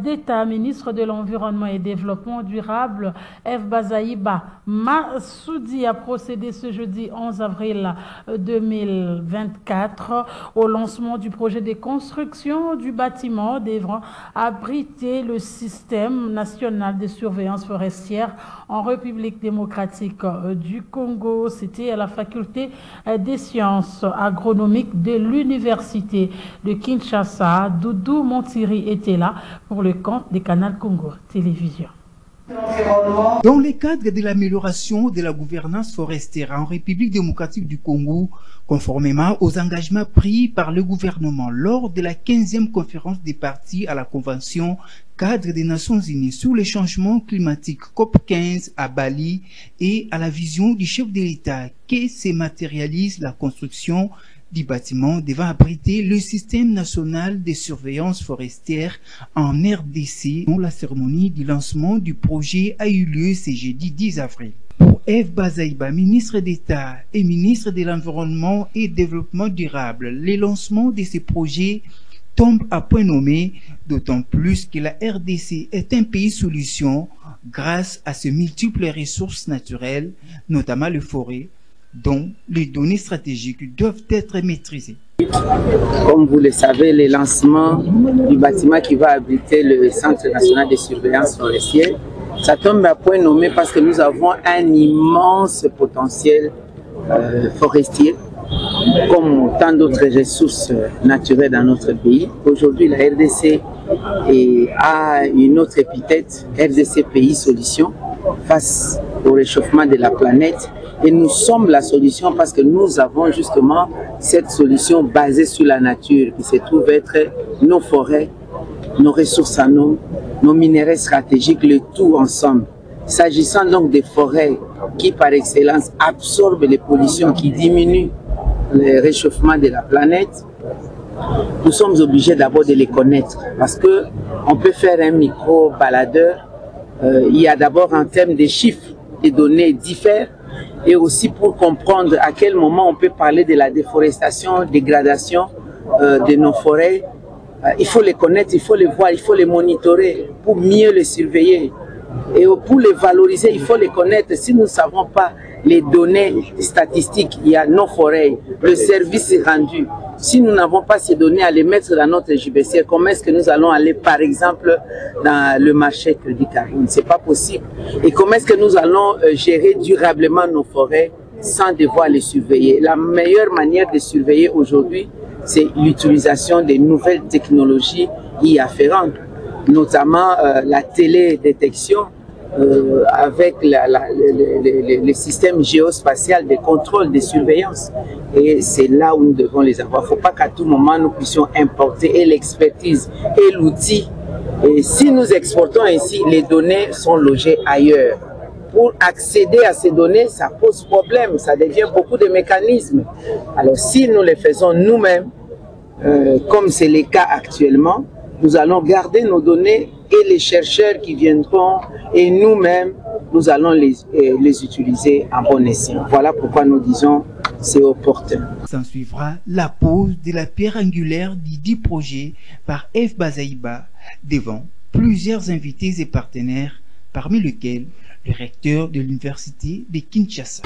d'État, ministre de l'Environnement et Développement durable, F. Bazaïba Massoudi, a procédé ce jeudi 11 avril 2024 au lancement du projet de construction du bâtiment devant abriter le système national de surveillance forestière en République démocratique du Congo. C'était à la faculté des sciences agronomiques de l'université de Kinshasa. Doudou Montiri était là pour le compte des Canal Congo Télévision. Dans le cadre de l'amélioration de la gouvernance forestière en République démocratique du Congo, conformément aux engagements pris par le gouvernement lors de la 15e conférence des parties à la Convention cadre des Nations Unies sur les changements climatiques COP15 à Bali et à la vision du chef de l'État que se matérialise la construction du bâtiment devant abriter le système national de surveillance forestière en RDC, dont la cérémonie du lancement du projet a eu lieu ce jeudi 10 avril. Pour F. Bazaïba, ministre d'État et ministre de l'Environnement et Développement durable, le lancement de ces projets tombe à point nommé, d'autant plus que la RDC est un pays solution grâce à ses multiples ressources naturelles, notamment les forêts, dont les données stratégiques doivent être maîtrisées. Comme vous le savez, le lancement du bâtiment qui va abriter le Centre national de surveillance forestière, ça tombe à point nommé parce que nous avons un immense potentiel forestier, comme tant d'autres ressources naturelles dans notre pays. Aujourd'hui, la RDC a une autre épithète, RDC Pays Solution, face au réchauffement de la planète. Et nous sommes la solution parce que nous avons justement cette solution basée sur la nature qui se trouve être nos forêts, nos ressources en eau, nos minéraux stratégiques, le tout ensemble. S'agissant donc des forêts qui par excellence absorbent les pollutions, qui diminuent le réchauffement de la planète, nous sommes obligés d'abord de les connaître parce qu'on peut faire un micro-baladeur. Il y a d'abord en termes de chiffres, des données diffèrent. Et aussi pour comprendre à quel moment on peut parler de la déforestation, dégradation de nos forêts. Il faut les connaître, il faut les voir, il faut les monitorer pour mieux les surveiller. Et pour les valoriser, il faut les connaître. Si nous ne savons pas les données statistiques, il y a nos forêts, le service est rendu. Si nous n'avons pas ces données à les mettre dans notre JBC, comment est-ce que nous allons aller, par exemple, dans le marché Crédit Carbone? Ce n'est pas possible. Et comment est-ce que nous allons gérer durablement nos forêts sans devoir les surveiller? La meilleure manière de surveiller aujourd'hui, c'est l'utilisation des nouvelles technologies y afférentes, notamment la télédétection, avec le système géospatial de contrôle, de surveillance. Et c'est là où nous devons les avoir. Il ne faut pas qu'à tout moment nous puissions importer et l'expertise et l'outil. Et si nous exportons ainsi, les données sont logées ailleurs. Pour accéder à ces données, ça pose problème, ça devient beaucoup de mécanismes. Alors si nous les faisons nous-mêmes, comme c'est le cas actuellement, nous allons garder nos données et les chercheurs qui viendront et nous-mêmes, nous allons les utiliser en bon escient. Voilà pourquoi nous disons c'est opportun. S'en suivra la pose de la pierre angulaire du dit projet par F. Bazaïba devant plusieurs invités et partenaires, parmi lesquels le recteur de l'université de Kinshasa.